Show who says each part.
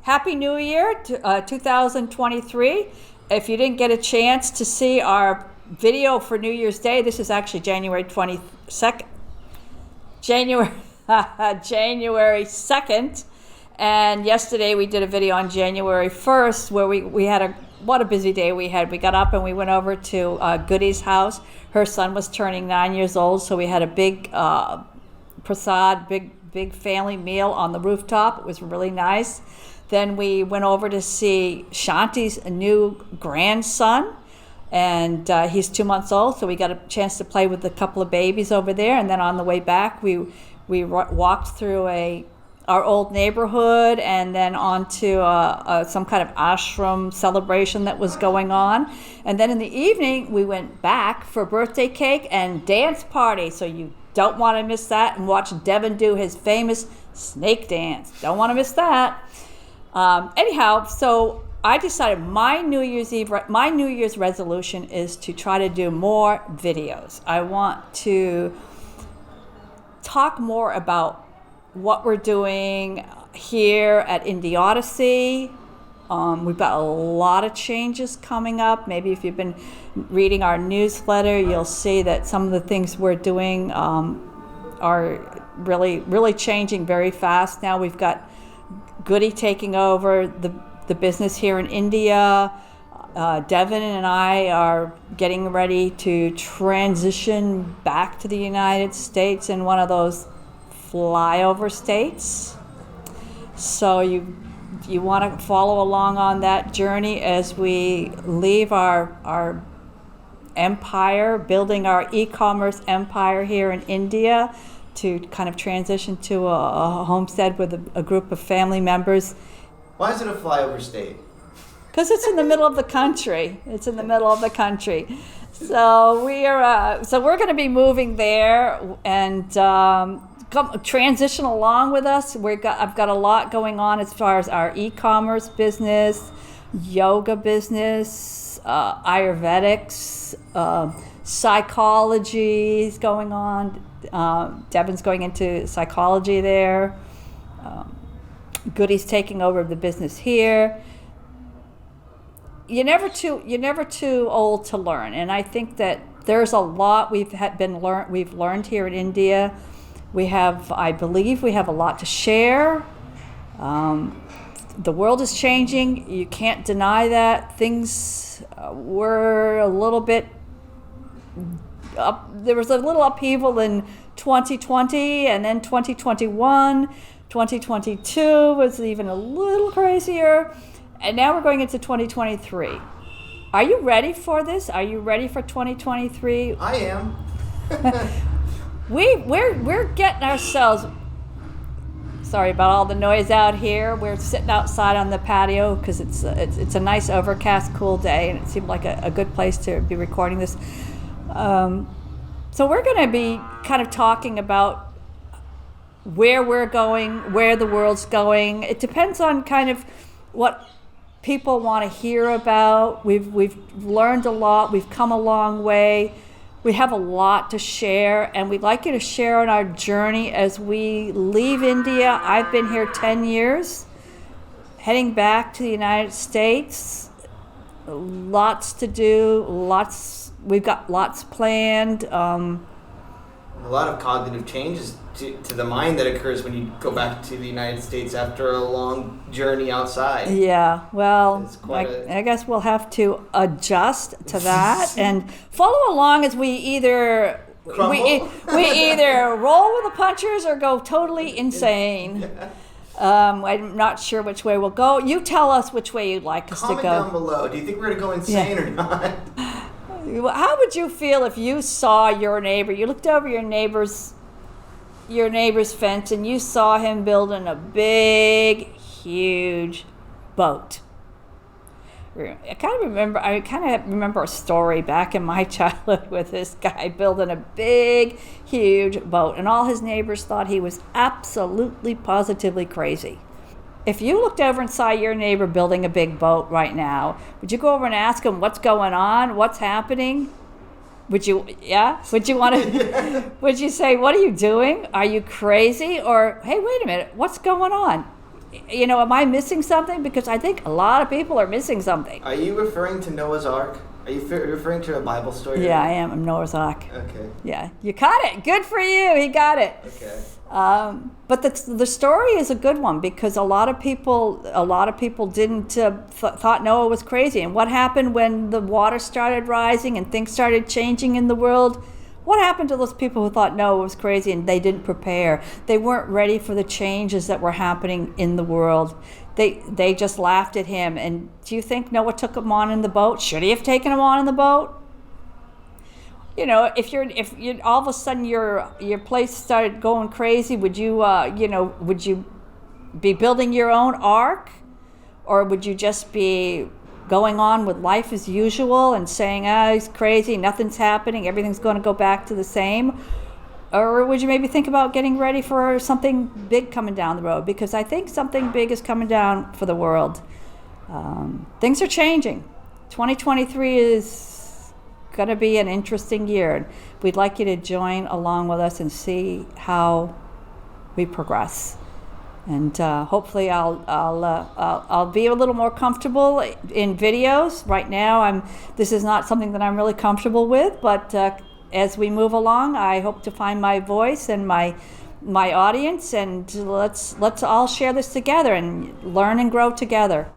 Speaker 1: Happy New Year, 2023. If you didn't get a chance to see our video for New Year's Day, this is actually January 22nd. January 2nd. And yesterday we did a video on January 1st where we had what a busy day we had. We got up and we went over to Goody's house. Her son was turning 9 years old, so we had a big prasad, big family meal on the rooftop. It was really nice. Then we went over to see Shanti's new grandson, and he's 2 months old, so we got a chance to play with a couple of babies over there. And then on the way back, we walked through our old neighborhood and then onto some kind of ashram celebration that was going on. And then in the evening, we went back for birthday cake and dance party, so you don't want to miss that, and watch Devin do his famous snake dance. Don't want to miss that. Anyhow, so I decided my New Year's resolution is to try to do more videos. I want to talk more about what we're doing here at Indie Odyssey. We've got a lot of changes coming up. Maybe if you've been reading our newsletter, you'll see that some of the things we're doing are really changing very fast. Now we've got Goody taking over the business here in India. Devin and I are getting ready to transition back to the United States in one of those flyover states. So you want to follow along on that journey as we leave our empire, building our e-commerce empire here in India, to kind of transition to a homestead with a group of family members.
Speaker 2: Why is it a flyover state?
Speaker 1: Because it's in the middle of the country. It's in the middle of the country. So we're going to be moving there and transition along with us. I've got a lot going on as far as our e-commerce business, yoga business, Ayurvedics, psychology is going on. Devin's going into psychology there. Goody's taking over the business here. You're never too old to learn, and I think that there's a lot we've learned here in India. I believe we have a lot to share. The world is changing. You can't deny that. Things were a little bit up. There was a little upheaval in 2020, and then 2021. 2022 was even a little crazier, and now we're going into 2023. Are you ready for this? Are you ready for 2023?
Speaker 2: I am.
Speaker 1: We're getting ourselves. Sorry about all the noise out here. We're sitting outside on the patio because it's a nice overcast, cool day, and it seemed like a good place to be recording this. So we're going to be kind of talking about where we're going, where the world's going. It depends on kind of what people want to hear about. We've learned a lot. We've come a long way. We have a lot to share, and we'd like you to share on our journey as we leave India. I've been here 10 years, heading back to the United States. Lots to do, we've got lots planned.
Speaker 2: A lot of cognitive changes to the mind that occurs when you go back to the United States after a long journey outside.
Speaker 1: Yeah, well, I guess we'll have to adjust to that and follow along as we either we either roll with the punches or go totally insane. I'm not sure which way we'll go. You tell us which way you'd like us to go.
Speaker 2: Comment down below. Do you think we're going to go insane or not?
Speaker 1: How would you feel if you saw your neighbor? You looked over your neighbor's fence and you saw him building a big, huge boat. I kind of remember a story back in my childhood with this guy building a big, huge boat, and all his neighbors thought he was absolutely, positively crazy. If you looked over and saw your neighbor building a big boat right now, would you go over and ask him what's going on, what's happening? Would you, Would you want to, would you say, what are you doing? Are you crazy? Or, hey, wait a minute, what's going on? am I missing something? Because I think a lot of people are missing something.
Speaker 2: Are you referring to Noah's Ark? Are you referring to a Bible story?
Speaker 1: Yeah, I am. I'm Noah's Ark.
Speaker 2: Okay.
Speaker 1: Yeah, you caught it. Good for you. He got it.
Speaker 2: Okay.
Speaker 1: But the story is a good one because a lot of people didn't thought Noah was crazy. And what happened when the water started rising and things started changing in the world? What happened to those people who thought Noah was crazy and they didn't prepare? They weren't ready for the changes that were happening in the world. They just laughed at him. And do you think Noah took him on in the boat? Should he have taken him on in the boat? If you all of a sudden your place started going crazy, would you be building your own ark, or would you just be going on with life as usual and saying, he's crazy, nothing's happening, everything's going to go back to the same? Or would you maybe think about getting ready for something big coming down the road? Because I think something big is coming down for the world. Things are changing. 2023 is going to be an interesting year. We'd like you to join along with us and see how we progress. And hopefully I'll be a little more comfortable in videos. Right now, this is not something that I'm really comfortable with, but as we move along, I hope to find my voice and my audience, and let's all share this together and learn and grow together.